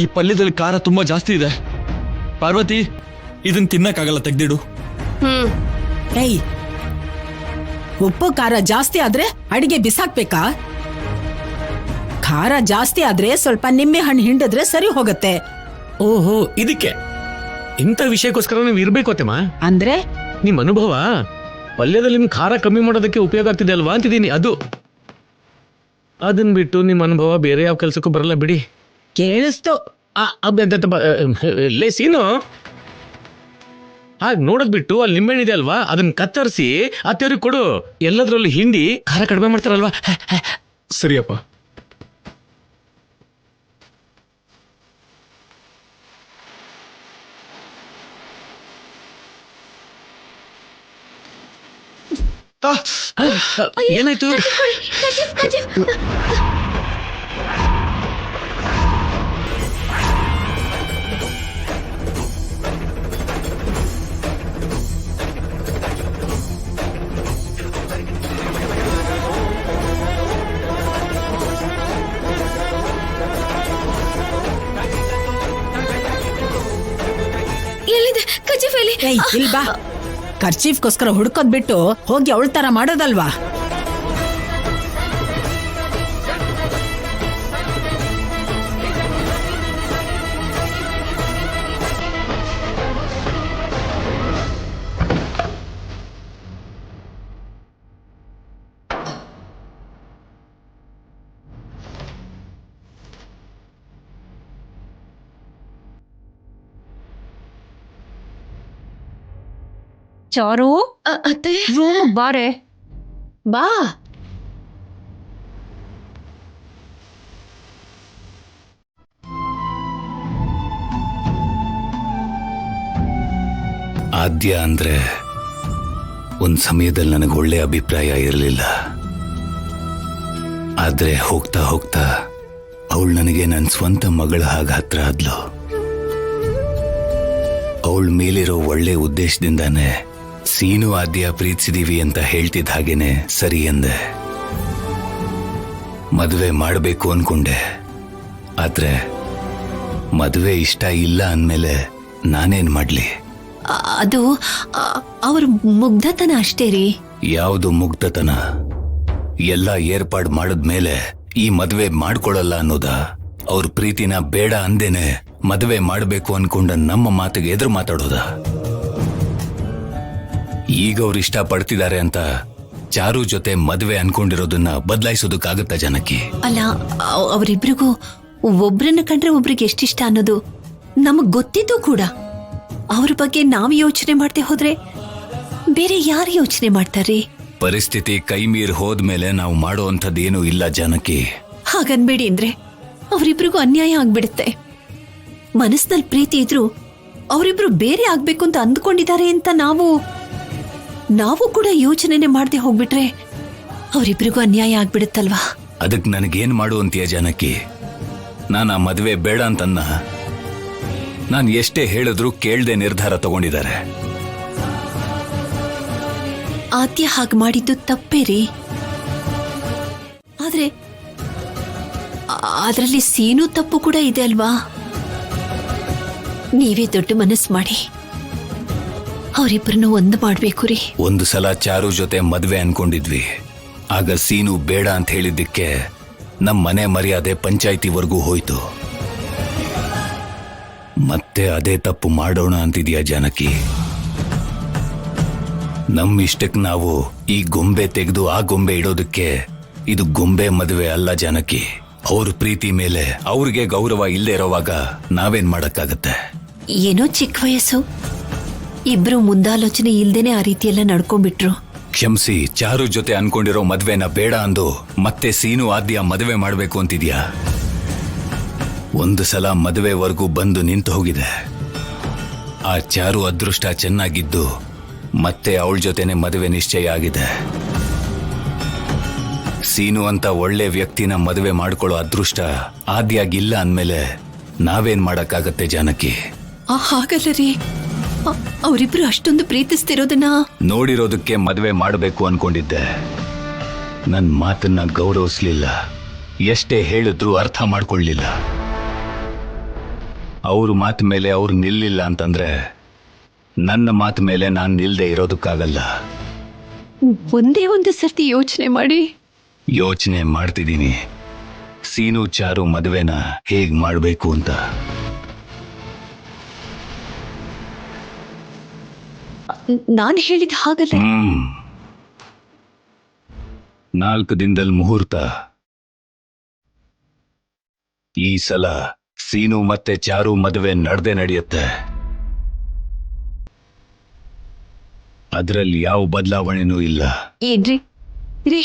ಈ ಪಲ್ಯದಲ್ಲಿ ಖಾರ ತುಂಬಾ ಜಾಸ್ತಿ ಇದೆ. ಪಾರ್ವತಿ, ಇದನ್ನ ತಿನ್ನಕ್ಕಾಗಲ್ಲ, ತೆಗ್ದಿಡು. ಏಯ್, ಉಪ್ಪು ಖಾರ ಜಾಸ್ತಿ ಆದ್ರೆ ಅಡಿಗೆ ಬಿಸಾಕ್ಬೇಕಾ? ಖಾರ ಜಾಸ್ತಿ ಆದ್ರೆ ಸ್ವಲ್ಪ ನಿಂಬೆ ಹಣ್ಣು ಹಿಂಡಿದ್ರೆ ಸರಿ ಹೋಗತ್ತೆ. ಓಹೋ, ಇದಕ್ಕೆ ಇಂಥ ವಿಷಯಕ್ಕೋಸ್ಕರ ನೀವು ಇರ್ಬೇಕು ಅತ್ತೆಮ್ಮ. ಅಂದ್ರೆ ನಿಮ್ ಅನುಭವ ಪಲ್ಯದಲ್ಲಿ ನಿಮ್ ಖಾರ ಕಮ್ಮಿ ಮಾಡೋದಕ್ಕೆ ಉಪಯೋಗ ಆಗ್ತಿದೆ ಅಲ್ವಾ ಅಂತಿದ್ದೀನಿ. ಅದನ್ನ ಬಿಟ್ಟು ನಿಮ್ಮ ಅನುಭವ ಬೇರೆ ಯಾವ ಕೆಲ್ಸಕ್ಕೂ ಬರಲ್ಲ ಬಿಡಿ. ಕೇಳಿಸ್ತು. ಲೇ ಸೀನು, ಹಾಗೆ ನೋಡೋದ್ ಬಿಟ್ಟು ಅಲ್ಲಿ ನಿಂಬೆಹಣ್ಣು ಇದೆ ಅಲ್ವಾ, ಅದನ್ನ ಕತ್ತರಿಸಿ ಅತ್ತೆಯವ್ರಿಗೆ ಕೊಡು. ಎಲ್ಲದ್ರಲ್ಲಿ ಹಿಂಡಿ ಖಾರ ಕಡಿಮೆ ಮಾಡ್ತಾರಲ್ವಾ. ಸರಿಯಪ್ಪ. ಏನಾಯ್ತು? ಎಲ್ಲಿದೆ ಕಚಿಫೆಲಿ? ಏಯ್, ಇಲ್ ಬಾ. ಖರ್ಚೀಫ್ಗೋಸ್ಕರ ಹುಡ್ಕೋದ್ ಬಿಟ್ಟು ಹೋಗಿ ಅವಳ ತರ ಮಾಡೋದಲ್ವಾ? ಚಾರು, ಅತ್ತೆ ರೂಮ್ ಬಾರೆ. ಬಾ. ಆದ್ಯ ಅಂದ್ರೆ ಒಂದ್ ಸಮಯದಲ್ಲಿ ನನಗೆ ಒಳ್ಳೆ ಅಭಿಪ್ರಾಯ ಇರಲಿಲ್ಲ. ಆದ್ರೆ ಹೋಗ್ತಾ ಹೋಗ್ತಾ ಅವಳು ನನಗೆ ನನ್ನ ಸ್ವಂತ ಮಗಳ ಹಾಗೆ ಹತ್ರ ಆದ್ಲು. ಅವಳ ಮೇಲಿರೋ ಒಳ್ಳೆ ಉದ್ದೇಶದಿಂದಾನೆ ಸೀನು ಆದ್ಯ ಪ್ರೀತಿಸಿದೀವಿ ಅಂತ ಹೇಳ್ತಿದ್ದ ಹಾಗೇನೆ ಸರಿ ಎಂದೆ. ಮದುವೆ ಮಾಡಬೇಕು ಅನ್ಕೊಂಡೆ. ಆದ್ರೆ ಮದುವೆ ಇಷ್ಟ ಇಲ್ಲ ಅಂದ್ಮೇಲೆ ನಾನೇನ್ ಮಾಡ್ಲಿ? ಅದು ಅವ್ರ ಮುಗ್ಧತನ ಅಷ್ಟೇ ರೀ. ಯಾವುದು ಮುಗ್ಧತನ? ಎಲ್ಲ ಏರ್ಪಾಡು ಮಾಡಿದ್ಮೇಲೆ ಈ ಮದುವೆ ಮಾಡ್ಕೊಳಲ್ಲ ಅನ್ನೋದ? ಅವ್ರ ಪ್ರೀತಿನ ಬೇಡ ಅಂದೇನೆ ಮದುವೆ ಮಾಡಬೇಕು ಅನ್ಕೊಂಡ ನಮ್ಮ ಮಾತಿಗೆ ಎದುರು ಮಾತಾಡೋದ? ಈಗ ಅವ್ರು ಇಷ್ಟ ಪಡ್ತಿದ್ದಾರೆ ಅಂತ ಚಾರು ಜೊತೆ ಮದುವೆ ಅನ್ಕೊಂಡಿರೋದನ್ನ ಬದಲಾಯಿಸೋದಕ್ಕಾಗತ್ತ ಜನಕ್ಕೆ? ಅಲ್ಲ, ಅವರಿಬ್ರಿಗೂ ಒಬ್ರನ್ನ ಕಂಡ್ರೆ ಒಬ್ರಿಗೆ ಎಷ್ಟಿಷ್ಟ ಅನ್ನೋದು ನಮಗ್ ಗೊತ್ತಿದ್ದು ಕೂಡ. ಅವ್ರ ಬಗ್ಗೆ ನಾವು ಯೋಚನೆ ಮಾಡ್ದೆ ಹೋದ್ರೆ ಬೇರೆ ಯಾರು ಯೋಚನೆ ಮಾಡ್ತಾರ್ರಿ? ಪರಿಸ್ಥಿತಿ ಕೈ ಮೀರಿ ಹೋದ್ಮೇಲೆ ನಾವು ಮಾಡೋವಂಥದ್ದೇನೂ ಇಲ್ಲ ಜನಕ್ಕೆ. ಹಾಗನ್ಬೇಡಿ ಅಂದ್ರೆ ಅವರಿಬ್ರಿಗೂ ಅನ್ಯಾಯ ಆಗ್ಬಿಡುತ್ತೆ. ಮನಸ್ಸಿನಲ್ಲಿ ಪ್ರೀತಿ ಇದ್ರು ಅವರಿಬ್ರು ಬೇರೆ ಆಗ್ಬೇಕು ಅಂತ ಅಂದ್ಕೊಂಡಿದ್ದಾರೆ ಅಂತ ನಾವು ಕೂಡ ಯೋಚನೆನೆ ಮಾಡದೆ ಹೋಗ್ಬಿಟ್ರೆ ಅವರಿಬ್ರಿಗೂ ಅನ್ಯಾಯ ಆಗ್ಬಿಡುತ್ತಲ್ವಾ? ಅದಕ್ಕೆ ನನಗೇನ್ ಮಾಡುವಂತೀಯ ಜನಕ್ಕೆ? ನಾನು ಆ ಮದುವೆ ಬೇಡ ಅಂತನ್ನ. ನಾನು ಎಷ್ಟೇ ಹೇಳಿದ್ರು ಕೇಳ್ದೆ ನಿರ್ಧಾರ ತಗೊಂಡಿದ್ದಾರೆ. ಆದ್ಯ ಹಾಗೆ ಮಾಡಿದ್ದು ತಪ್ಪೇ ರೀ. ಆದ್ರೆ ಅದರಲ್ಲಿ ಸೀನು ತಪ್ಪು ಕೂಡ ಇದೆ ಅಲ್ವಾ? ನೀವೇ ದೊಡ್ಡ ಮನಸ್ಸು ಮಾಡಿ ಅವರಿಬ್ಬರನ್ನು ಒಂದು ಮಾಡ್ಬೇಕು ರೀ. ಒಂದು ಸಲ ಚಾರು ಜೊತೆ ಮದ್ವೆ ಅನ್ಕೊಂಡಿದ್ವಿ. ಆಗ ಸೀನು ಬೇಡ ಅಂತ ಹೇಳಿದ್ದಕ್ಕೆ ನಮ್ಮ ಮನೆ ಮರ್ಯಾದೆ ಪಂಚಾಯಿತಿವರೆಗೂ ಹೋಯ್ತು. ಮತ್ತೆ ಅದೇ ತಪ್ಪು ಮಾಡೋಣ ಅಂತಿದ್ಯಾ ಜಾನಕಿ? ನಮ್ಮ ಇಷ್ಟಕ್ಕೆ ನಾವು ಈ ಗೊಂಬೆ ತೆಗೆದು ಆ ಗೊಂಬೆ ಇಡೋದಕ್ಕೆ ಇದು ಗೊಂಬೆ ಮದುವೆ ಅಲ್ಲ ಜಾನಕಿ. ಅವ್ರ ಪ್ರೀತಿ ಮೇಲೆ ಅವ್ರಿಗೆ ಗೌರವ ಇಲ್ಲದೆ ಇರೋವಾಗ ನಾವೇನ್ ಮಾಡಕ್ಕಾಗತ್ತೆ? ಏನೋ ಚಿಕ್ಕ ವಯಸ್ಸು, ಇಬ್ರು ಮುಂದಾಲೋಚನೆ ಇಲ್ದೇನೆ ಆ ರೀತಿಯೆಲ್ಲ ನಡ್ಕೊಂಡ್ಬಿಟ್ರು. ಕ್ಷಮಿಸಿ, ಚಾರು ಜೊತೆ ಅನ್ಕೊಂಡಿರೋ ಮದ್ವೆನ ಬೇಡ ಅಂದು ಮತ್ತೆ ಸೀನು ಆದ್ಯ ಮದುವೆ ಮಾಡ್ಬೇಕು ಅಂತಿದ್ಯಾ? ಒಂದು ಸಲ ಮದುವೆವರೆಗೂ ಬಂದು ನಿಂತು ಹೋಗಿದೆ. ಆ ಚಾರು ಅದೃಷ್ಟ ಚೆನ್ನಾಗಿದ್ದು ಮತ್ತೆ ಅವಳ ಜೊತೆನೆ ಮದುವೆ ನಿಶ್ಚಯ ಆಗಿದೆ. ಸೀನು ಅಂತ ಒಳ್ಳೆ ವ್ಯಕ್ತಿನ ಮದುವೆ ಮಾಡ್ಕೊಳ್ಳೋ ಅದೃಷ್ಟ ಆದ್ಯಾಗಿಲ್ಲ ಅಂದ್ಮೇಲೆ ನಾವೇನ್ ಮಾಡಕ್ಕಾಗತ್ತೆ ಜಾನಕಿ? ಹಾಗಲ್ಲ ರೀ, ಅವರಿಬ್ರು ಅಷ್ಟೊಂದು ಪ್ರೀತಿಸ್ತಿರೋದನ್ನ ನೋಡಿರೋದಕ್ಕೆ ಮದುವೆ ಮಾಡಬೇಕು ಅನ್ಕೊಂಡಿದ್ದೆ. ನನ್ ಮಾತನ್ನ ಗೌರವಿಸ್ಲಿಲ್ಲ. ಎಷ್ಟೇ ಹೇಳಿದ್ರೂ ಅರ್ಥ ಮಾಡ್ಕೊಳ್ಳಿಲ್ಲ. ಅವ್ರ ಮಾತು ಮೇಲೆ ಅವ್ರು ನಿಲ್ಲಿಲ್ಲ ಅಂತಂದ್ರೆ ನನ್ನ ಮಾತು ಮೇಲೆ ನಾನು ನಿಲ್ದೇ ಇರೋದಕ್ಕಾಗಲ್ಲ. ಒಂದೇ ಒಂದು ಸರ್ತಿ ಯೋಚನೆ ಮಾಡಿ. ಯೋಚನೆ ಮಾಡ್ತಿದ್ದೀನಿ ಸೀನು ಚಾರು ಮದುವೆನ ಹೇಗ್ ಮಾಡ್ಬೇಕು ಅಂತ. ನಾನು ಹೇಳಿದ ಹಾಗಲ್ಲ. 4 ದಿನದಲ್ಲಿ ಮುಹೂರ್ತ. ಈ ಸಲ ಸೀನು ಮತ್ತೆ ಚಾರು ಮದುವೆ ನಡೆಯುತ್ತೆ. ಅದರಲ್ಲಿ ಯಾವ ಬದಲಾವಣೆನೂ ಇಲ್ಲ. ಏನ್ರಿ ರೀ,